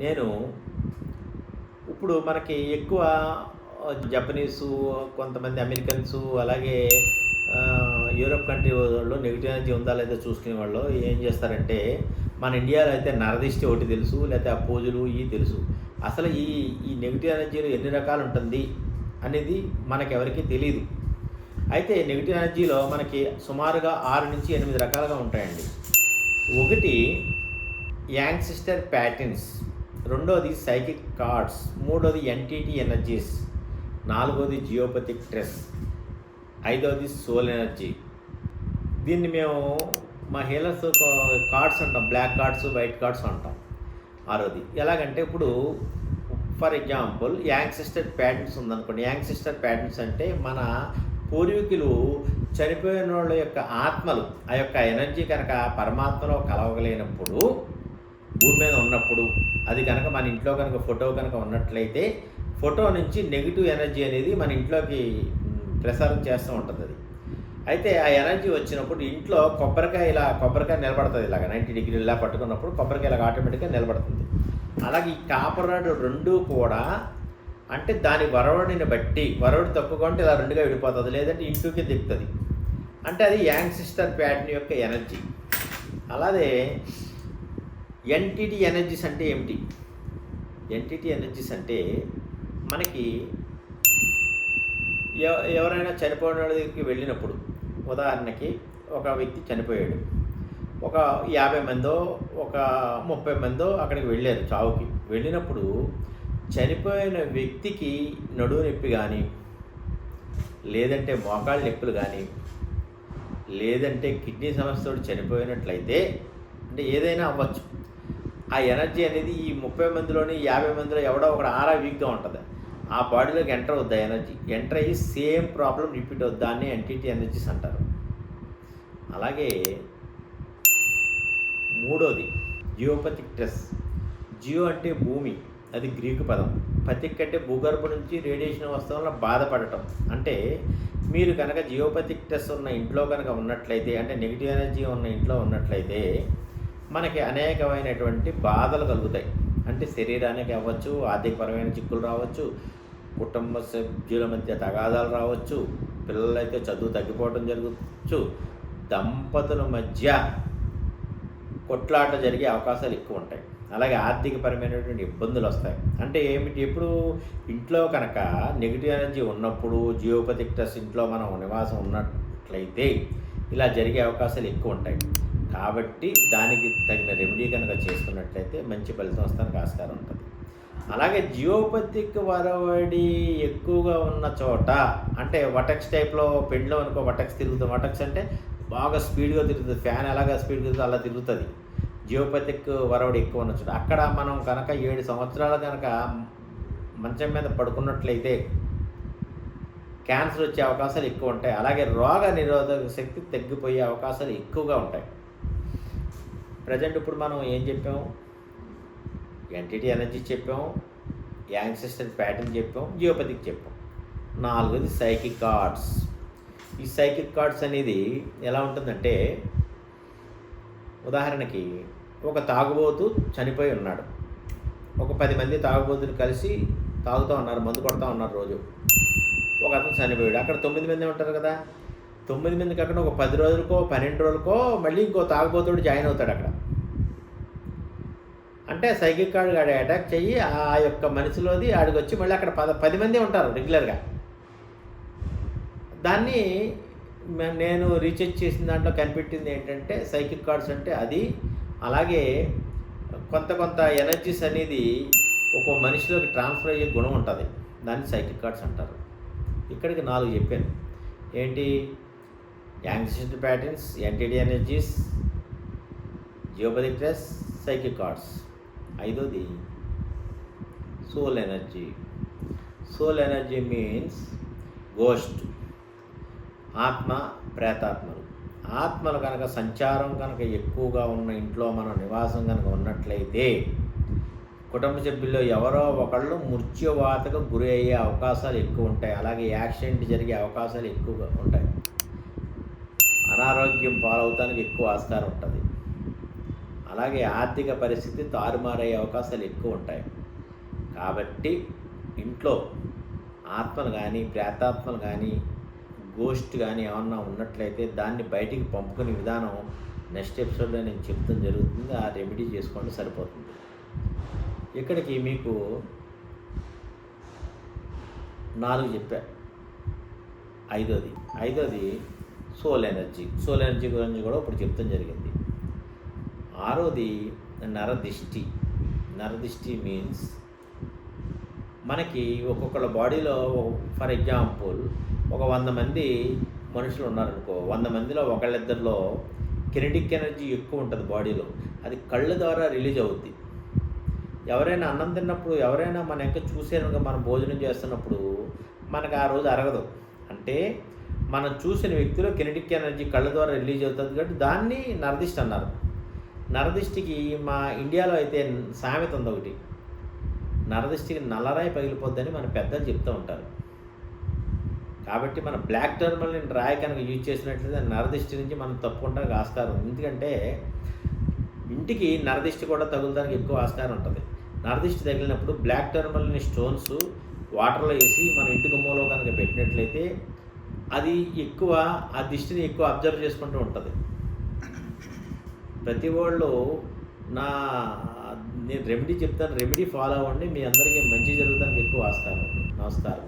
నేను ఇప్పుడు మనకి ఎక్కువ జపనీసు, కొంతమంది అమెరికన్సు, అలాగే యూరోప్ కంట్రీ వాళ్ళు నెగిటివ్ ఎనర్జీ ఉందా లేదా చూసుకునే వాళ్ళు ఏం చేస్తారంటే, మన ఇండియాలో అయితే నరదిష్టి ఒకటి తెలుసు, లేకపోతే ఆ పూజలు ఇవి తెలుసు. అసలు ఈ ఈ నెగిటివ్ ఎనర్జీలో ఎన్ని రకాలు ఉంటుంది అనేది మనకెవరికీ తెలీదు. అయితే నెగిటివ్ ఎనర్జీలో మనకి సుమారుగా 6-8 రకాలుగా ఉంటాయండి. ఒకటి యాంగ్సిస్టర్ ప్యాటర్న్స్, రెండోది సైకిక్ కార్డ్స్, మూడోది ఎన్టీటీ ఎనర్జీస్, నాలుగోది జియోపతిక్ ట్రెస్, ఐదోది సోల్ ఎనర్జీ. దీన్ని మేము మా హీలర్స్ కార్డ్స్ అంటాం, బ్లాక్ కార్డ్స్, వైట్ కార్డ్స్ అంటాం. ఆరోది ఎలాగంటే, ఇప్పుడు ఫర్ ఎగ్జాంపుల్ యాంగ్సిస్టర్ ప్యాటర్న్స్ ఉందనుకోండి. యాంగ్సిస్టర్ ప్యాటర్న్స్ అంటే మన పూర్వీకులు చనిపోయిన వాళ్ళ యొక్క ఆత్మలు, ఆ యొక్క ఎనర్జీ కనుక పరమాత్మలో కలవగలిగినప్పుడు, భూమి మీద ఉన్నప్పుడు, అది కనుక మన ఇంట్లో కనుక ఫోటో కనుక ఉన్నట్లయితే, ఫోటో నుంచి నెగిటివ్ ఎనర్జీ అనేది మన ఇంట్లోకి ప్రసారం చేస్తూ ఉంటుంది. అది అయితే ఆ ఎనర్జీ వచ్చినప్పుడు ఇంట్లో కొబ్బరికాయ నిలబడుతుంది. ఇలాగ 90 డిగ్రీలు ఇలా పట్టుకున్నప్పుడు కొబ్బరికాయ ఇలాగ ఆటోమేటిక్గా నిలబడుతుంది. అలాగే ఈ కాపర్ రాడ్ రెండూ కూడా అంటే దాని వరవడిని బట్టి, వరవడి తక్కువగా ఉంటే ఇలా రెండుగా విడిపోతుంది, లేదంటే ఇంటికి దిగుతుంది. అంటే అది యాంగ్సిస్టర్ ప్యాటర్న్ యొక్క ఎనర్జీ. అలాగే ఎన్టీటీ ఎనర్జీస్ అంటే ఏమిటి? ఎన్టీటీ ఎనర్జీస్ అంటే మనకి ఎవరైనా చనిపోయిన వాళ్ళ దగ్గరికి వెళ్ళినప్పుడు, ఉదాహరణకి ఒక వ్యక్తి చనిపోయాడు, ఒక 50 మందో ఒక 30 మందో అక్కడికి వెళ్ళారు చావుకి. వెళ్ళినప్పుడు చనిపోయిన వ్యక్తికి నడువు నొప్పి కానీ, లేదంటే మోకాళ్ళ నొప్పులు కానీ, లేదంటే కిడ్నీ సమస్యతో చనిపోయినట్లయితే, అంటే ఏదైనా అవ్వచ్చు, ఆ ఎనర్జీ అనేది ఈ 30 మందిలోని 50 మందిలో ఎవడో ఒకడు ఆరా వీక్గా ఉంటుంది. ఆ బాడీలోకి ఎంటర్ అవుద్ది ఎనర్జీ. ఎంటర్ అయ్యి సేమ్ ప్రాబ్లం రిపీట్ అవుద్ది. దాన్ని ఎన్టీటీ ఎనర్జీస్ అంటారు. అలాగే మూడోది జియోపతిక్ ట్రెస్. జియో అంటే భూమి, అది గ్రీకు పదం. పతిక్ అంటే భూగర్భం నుంచి రేడియేషన్ వస్తూ వల్ల బాధపడటం. అంటే మీరు కనుక జియోపతిక్ ట్రెస్ ఉన్న ఇంట్లో కనుక ఉన్నట్లయితే, అంటే నెగిటివ్ ఎనర్జీ ఉన్న ఇంట్లో ఉన్నట్లయితే మనకి అనేకమైనటువంటి బాధలు కలుగుతాయి. అంటే శరీరానికి అవ్వచ్చు, ఆర్థికపరమైన చిక్కులు రావచ్చు, కుటుంబ సభ్యుల మధ్య తగాదాలు రావచ్చు, పిల్లలైతే చదువు తగ్గిపోవడం జరగచ్చు, దంపతుల మధ్య కొట్లాట జరిగే అవకాశాలు ఎక్కువ ఉంటాయి. అలాగే ఆర్థికపరమైనటువంటి ఇబ్బందులు వస్తాయి. అంటే ఏమిటి? ఎప్పుడు ఇంట్లో కనుక నెగిటివ్ ఎనర్జీ ఉన్నప్పుడు, జియోపతిక్ ట్రెస్ ఇంట్లో మనం నివాసం ఉన్నట్లయితే ఇలా జరిగే అవకాశాలు ఎక్కువ ఉంటాయి. కాబట్టి దానికి తగిన రెమెడీ కనుక చేసుకున్నట్లయితే మంచి ఫలితం వస్తానికి ఆస్కారం ఉంటుంది. అలాగే జియోపతిక్ వరవడి ఎక్కువగా ఉన్న చోట, అంటే వటక్స్ టైప్లో పెండ్లో అనుకో వటక్స్ తిరుగుతుంది. వటక్స్ అంటే బాగా స్పీడ్గా తిరుగుతుంది, ఫ్యాన్ ఎలాగా స్పీడ్ తిరుగుతుంది అలా తిరుగుతుంది. జియోపతిక్ వరవడి ఎక్కువ ఉన్న చోట అక్కడ మనం కనుక 7 సంవత్సరాలు కనుక మంచం మీద పడుకున్నట్లయితే క్యాన్సర్ వచ్చే అవకాశాలు ఎక్కువ ఉంటాయి. అలాగే రోగ నిరోధక శక్తి తగ్గిపోయే అవకాశాలు ఎక్కువగా ఉంటాయి. ప్రజెంట్ ఇప్పుడు మనం ఏం చెప్పాము? ఎన్టీటీ ఎనర్జీ చెప్పాము, యాంగ్సిస్టర్ ప్యాటర్న్ చెప్పాం, జియోపతిక్ చెప్పాం. నాలుగోది సైకిక్ కార్డ్స్. ఈ సైకిక్ కార్డ్స్ అనేది ఎలా ఉంటుందంటే, ఉదాహరణకి ఒక తాగుబోతు చనిపోయి ఉన్నాడు. ఒక 10 మంది తాగుబోతులు కలిసి తాగుతూ ఉన్నారు, మందు కొడుతూ ఉన్నారు రోజు. ఒక అతను చనిపోయాడు. అక్కడ 9 మంది ఉంటారు కదా. 9 మందికి అక్కడ ఒక 10 రోజులకో 12 రోజులకో మళ్ళీ ఇంకో తాగుబోతుడు జాయిన్ అవుతాడు అక్కడ. అంటే సైకిక్ కార్డ్ ఆడ అటాక్ చెయ్యి ఆ యొక్క మనిషిలోది ఆడికి వచ్చి మళ్ళీ అక్కడ 10 మంది ఉంటారు రెగ్యులర్గా. దాన్ని నేను రీసెర్చ్ చేసిన దాంట్లో కనిపెట్టింది ఏంటంటే, సైకిక్ కార్డ్స్ అంటే అది. అలాగే కొంత ఎనర్జీస్ అనేది ఒక్కో మనిషిలోకి ట్రాన్స్ఫర్ అయ్యే గుణం ఉంటుంది, దాన్ని సైకిక్ కార్డ్స్ అంటారు. ఇక్కడికి 4 చెప్పాను. ఏంటి? Ancestor patterns, entity energies, geopathic stress, psychic cords. ఐదోది soul energy. Soul energy means ghost, ఆత్మ, ప్రేతాత్మలు. ఆత్మలు కనుక సంచారం కనుక ఎక్కువగా ఉన్న ఇంట్లో మనం నివాసం కనుక ఉన్నట్లయితే, కుటుంబ సభ్యుల్లో ఎవరో ఒకళ్ళు మృత్యువాతకు గురి అయ్యే అవకాశాలు ఎక్కువ ఉంటాయి. అలాగే యాక్సిడెంట్ జరిగే అవకాశాలు ఎక్కువగా ఉంటాయి. అనారోగ్యం పాలవుతానికి ఎక్కువ ఆస్కారం ఉంటుంది. అలాగే ఆర్థిక పరిస్థితి తారుమారయ్యే అవకాశాలు ఎక్కువ ఉంటాయి. కాబట్టి ఇంట్లో ఆత్మలు కానీ, ప్రేతాత్మలు కానీ, గోస్ట్ కానీ ఏమన్నా ఉన్నట్లయితే దాన్ని బయటికి పంపుకునే విధానం నెక్స్ట్ ఎపిసోడ్లో నేను చెప్తాం జరుగుతుంది. ఆ రెమెడీ చేసుకోండి, సరిపోతుంది. ఇక్కడికి మీకు 4 చెప్పా. ఐదోది సోల్ ఎనర్జీ గురించి కూడా ఇప్పుడు చెప్తాం జరిగింది. 6వది నరదిష్టి మీన్స్ మనకి ఒక్కొక్కళ్ళ బాడీలో ఫర్ ఎగ్జాంపుల్ ఒక 100 మంది మనుషులు ఉన్నారనుకో, 100 మందిలో ఒకళ్ళిద్దరిలో కినెటిక్ ఎనర్జీ ఎక్కువ ఉంటుంది బాడీలో. అది కళ్ళ ద్వారా రిలీజ్ అవుద్ది. ఎవరైనా అన్నం తిన్నప్పుడు, ఎవరైనా మన యొక్క చూసేనుగా మనం భోజనం చేస్తున్నప్పుడు మనకు ఆ రోజు అరగదు. అంటే మనం చూసిన వ్యక్తిలో కినెటిక్ ఎనర్జీ కళ్ళ ద్వారా రిలీజ్ అవుతుంది కాబట్టి దాన్ని నరదిష్టి అన్నారు. నరదిష్టికి మా ఇండియాలో అయితే సామెత ఉంది ఒకటి, నరదిష్టికి నల్లరాయి పగిలిపోద్దని మన పెద్దలు చెప్తూ ఉంటారు. కాబట్టి మన బ్లాక్ టర్మల్ని రాయి కనుక యూజ్ చేసినట్లయితే నరదిష్టి నుంచి మనం తప్పుకుంటానికి ఆస్కారం ఉంది. ఎందుకంటే ఇంటికి నరదిష్టి కూడా తగులడానికి ఎక్కువ ఆస్కారం ఉంటుంది. నరదిష్టి తగిలినప్పుడు బ్లాక్ టర్మల్ని స్టోన్స్ వాటర్లో వేసి మన ఇంటి గుమ్మలో కనుక పెట్టినట్లయితే అది ఎక్కువ ఆ దిష్టిని ఎక్కువ అబ్జర్వ్ చేసుకుంటూ ఉంటుంది. ప్రతి వాళ్ళు నేను రెమెడీ చెప్తాను, రెమెడీ ఫాలో అవ్వండి, మీ అందరికీ మంచి జరుగుతానికి ఎక్కువ ఆస్కారం ఉంది. నమస్కారం.